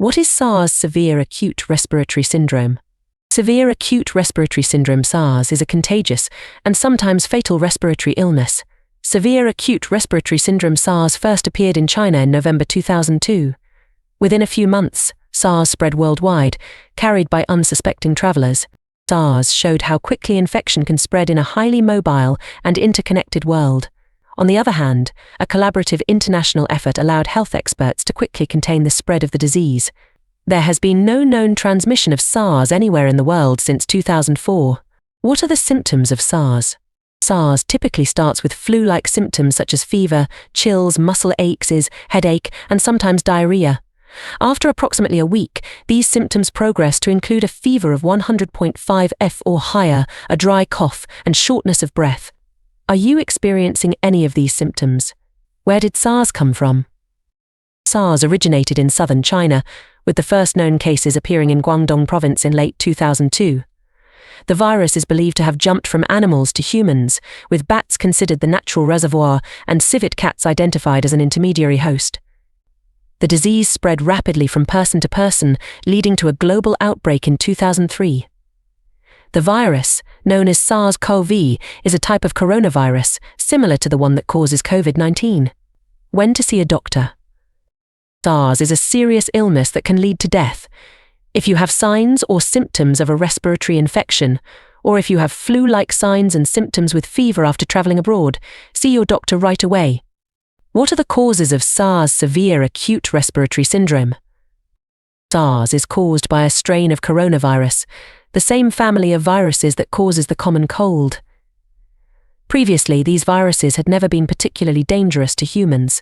What is SARS, severe acute respiratory syndrome? Severe acute respiratory syndrome (SARS) is a contagious and sometimes fatal respiratory illness. Severe acute respiratory syndrome (SARS) first appeared in China in November 2002. Within a few months, SARS spread worldwide, carried by unsuspecting travelers. SARS showed how quickly infection can spread in a highly mobile and interconnected world. On the other hand, a collaborative international effort allowed health experts to quickly contain the spread of the disease. There has been no known transmission of SARS anywhere in the world since 2004. What are the symptoms of SARS? SARS typically starts with flu-like symptoms such as fever, chills, muscle aches, headache, and sometimes diarrhea. After approximately a week, these symptoms progress to include a fever of 100.5 F or higher, a dry cough, and shortness of breath. Are you experiencing any of these symptoms? Where did SARS come from? SARS originated in southern China, with the first known cases appearing in Guangdong province in late 2002. The virus is believed to have jumped from animals to humans, with bats considered the natural reservoir and civet cats identified as an intermediary host. The disease spread rapidly from person to person, leading to a global outbreak in 2003. The virus, known as SARS-CoV, is a type of coronavirus, similar to the one that causes COVID-19. When to see a doctor? SARS is a serious illness that can lead to death. If you have signs or symptoms of a respiratory infection, or if you have flu-like signs and symptoms with fever after traveling abroad, see your doctor right away. What are the causes of SARS, severe acute respiratory syndrome? SARS is caused by a strain of coronavirus, the same family of viruses that causes the common cold. Previously, these viruses had never been particularly dangerous to humans.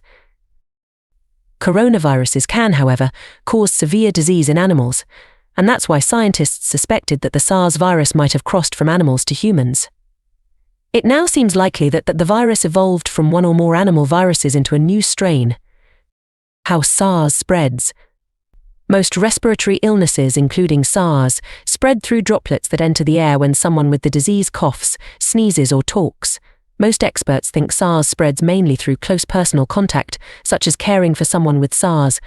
Coronaviruses can, however, cause severe disease in animals, and that's why scientists suspected that the SARS virus might have crossed from animals to humans. It now seems likely that the virus evolved from one or more animal viruses into a new strain. How SARS spreads. Most respiratory illnesses, including SARS, spread through droplets that enter the air when someone with the disease coughs, sneezes, or talks. Most experts think SARS spreads mainly through close personal contact, such as caring for someone with SARS.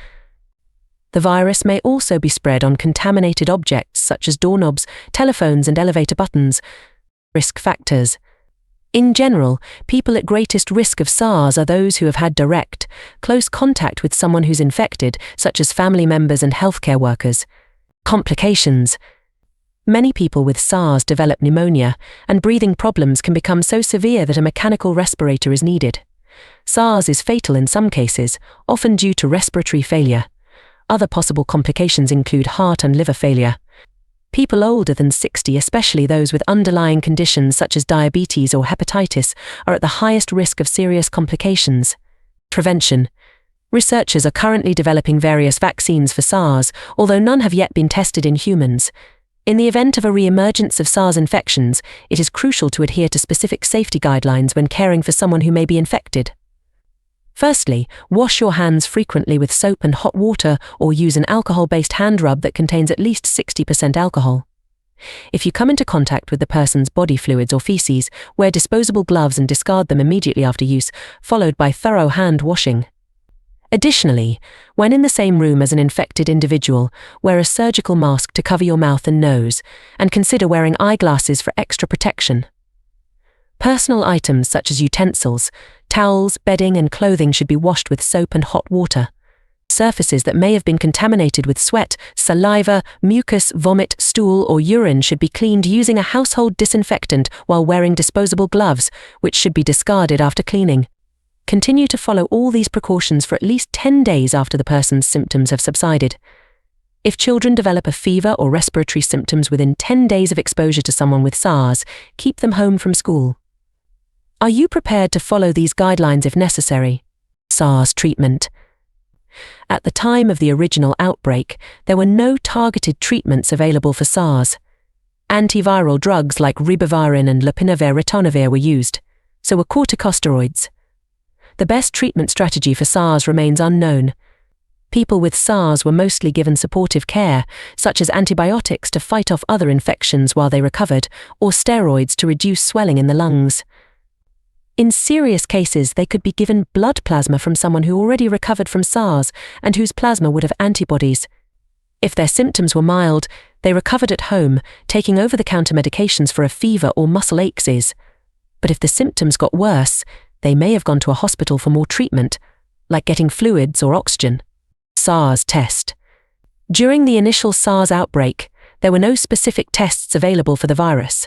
The virus may also be spread on contaminated objects such as doorknobs, telephones, and elevator buttons. Risk factors. In general, people at greatest risk of SARS are those who have had direct, close contact with someone who's infected, such as family members and healthcare workers. Complications. Many people with SARS develop pneumonia, and breathing problems can become so severe that a mechanical respirator is needed. SARS is fatal in some cases, often due to respiratory failure. Other possible complications include heart and liver failure. People older than 60, especially those with underlying conditions such as diabetes or hepatitis, are at the highest risk of serious complications. Prevention. Researchers are currently developing various vaccines for SARS, although none have yet been tested in humans. In the event of a re-emergence of SARS infections, it is crucial to adhere to specific safety guidelines when caring for someone who may be infected. Firstly, wash your hands frequently with soap and hot water, or use an alcohol-based hand rub that contains at least 60% alcohol. If you come into contact with the person's body fluids or feces, wear disposable gloves and discard them immediately after use, followed by thorough hand washing. Additionally, when in the same room as an infected individual, wear a surgical mask to cover your mouth and nose, and consider wearing eyeglasses for extra protection. Personal items such as utensils, towels, bedding, and clothing should be washed with soap and hot water. Surfaces that may have been contaminated with sweat, saliva, mucus, vomit, stool, or urine should be cleaned using a household disinfectant while wearing disposable gloves, which should be discarded after cleaning. Continue to follow all these precautions for at least 10 days after the person's symptoms have subsided. If children develop a fever or respiratory symptoms within 10 days of exposure to someone with SARS, keep them home from school. Are you prepared to follow these guidelines if necessary? SARS treatment. At the time of the original outbreak, there were no targeted treatments available for SARS. Antiviral drugs like ribavirin and lopinavir-ritonavir were used, so were corticosteroids. The best treatment strategy for SARS remains unknown. People with SARS were mostly given supportive care, such as antibiotics to fight off other infections while they recovered, or steroids to reduce swelling in the lungs. In serious cases, they could be given blood plasma from someone who already recovered from SARS and whose plasma would have antibodies. If their symptoms were mild, they recovered at home, taking over-the-counter medications for a fever or muscle aches. But if the symptoms got worse, they may have gone to a hospital for more treatment, like getting fluids or oxygen. SARS test. During the initial SARS outbreak, there were no specific tests available for the virus.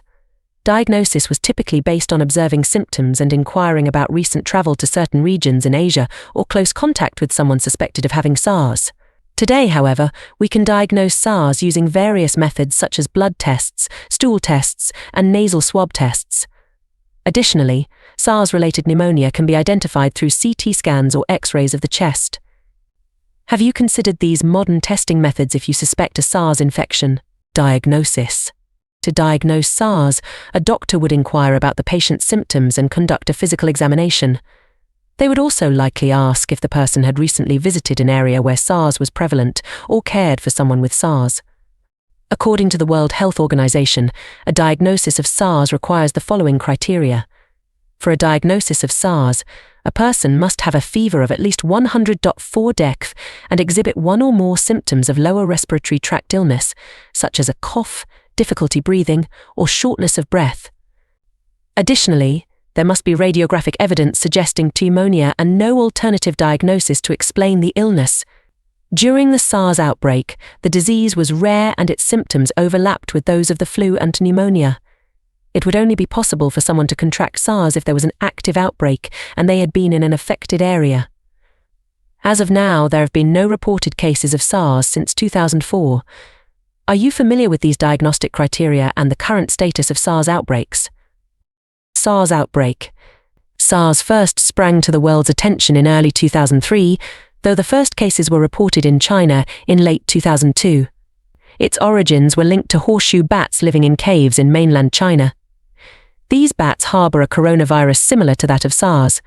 Diagnosis was typically based on observing symptoms and inquiring about recent travel to certain regions in Asia or close contact with someone suspected of having SARS. Today, however, we can diagnose SARS using various methods such as blood tests, stool tests, and nasal swab tests. Additionally, SARS-related pneumonia can be identified through CT scans or X-rays of the chest. Have you considered these modern testing methods if you suspect a SARS infection? Diagnosis. To diagnose SARS, a doctor would inquire about the patient's symptoms and conduct a physical examination. They would also likely ask if the person had recently visited an area where SARS was prevalent or cared for someone with SARS. According to the World Health Organization, a diagnosis of SARS requires the following criteria. For a diagnosis of SARS, a person must have a fever of at least 100.4 degf and exhibit one or more symptoms of lower respiratory tract illness, such as a cough, difficulty breathing, or shortness of breath. Additionally, there must be radiographic evidence suggesting pneumonia and no alternative diagnosis to explain the illness. During the SARS outbreak, the disease was rare and its symptoms overlapped with those of the flu and pneumonia. It would only be possible for someone to contract SARS if there was an active outbreak and they had been in an affected area. As of now, there have been no reported cases of SARS since 2004. Are you familiar with these diagnostic criteria and the current status of SARS outbreaks? SARS outbreak. SARS first sprang to the world's attention in early 2003, though the first cases were reported in China in late 2002. Its origins were linked to horseshoe bats living in caves in mainland China. These bats harbor a coronavirus similar to that of SARS.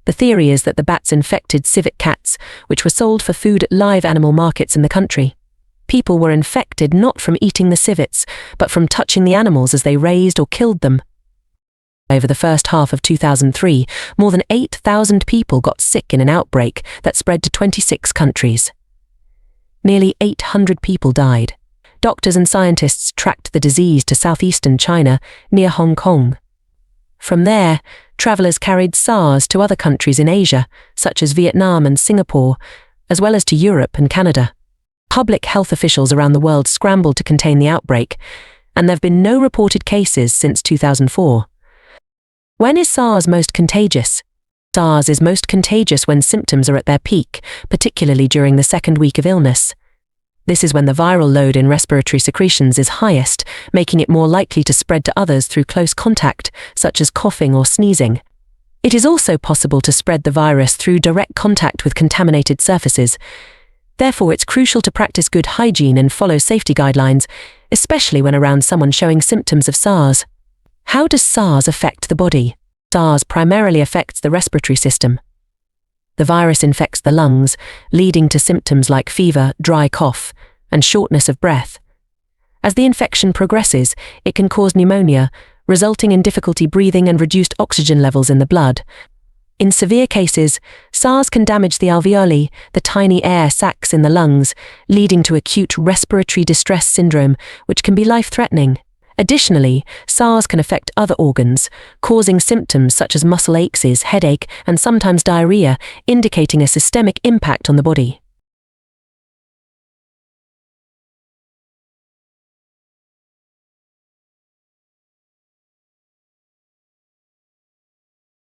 The theory is that the bats infected civet cats, which were sold for food at live animal markets in the country. People were infected not from eating the civets, but from touching the animals as they raised or killed them. Over the first half of 2003, more than 8,000 people got sick in an outbreak that spread to 26 countries. Nearly 800 people died. Doctors and scientists tracked the disease to southeastern China, near Hong Kong. From there, travelers carried SARS to other countries in Asia, such as Vietnam and Singapore, as well as to Europe and Canada. Public health officials around the world scrambled to contain the outbreak, and there have been no reported cases since 2004. When is SARS most contagious? SARS is most contagious when symptoms are at their peak, particularly during the second week of illness. This is when the viral load in respiratory secretions is highest, making it more likely to spread to others through close contact, such as coughing or sneezing. It is also possible to spread the virus through direct contact with contaminated surfaces. Therefore, it's crucial to practice good hygiene and follow safety guidelines, especially when around someone showing symptoms of SARS. How does SARS affect the body? SARS primarily affects the respiratory system. The virus infects the lungs, leading to symptoms like fever, dry cough, and shortness of breath. As the infection progresses, it can cause pneumonia, resulting in difficulty breathing and reduced oxygen levels in the blood. In severe cases, SARS can damage the alveoli, the tiny air sacs in the lungs, leading to acute respiratory distress syndrome, which can be life-threatening. Additionally, SARS can affect other organs, causing symptoms such as muscle aches, headache, and sometimes diarrhea, indicating a systemic impact on the body.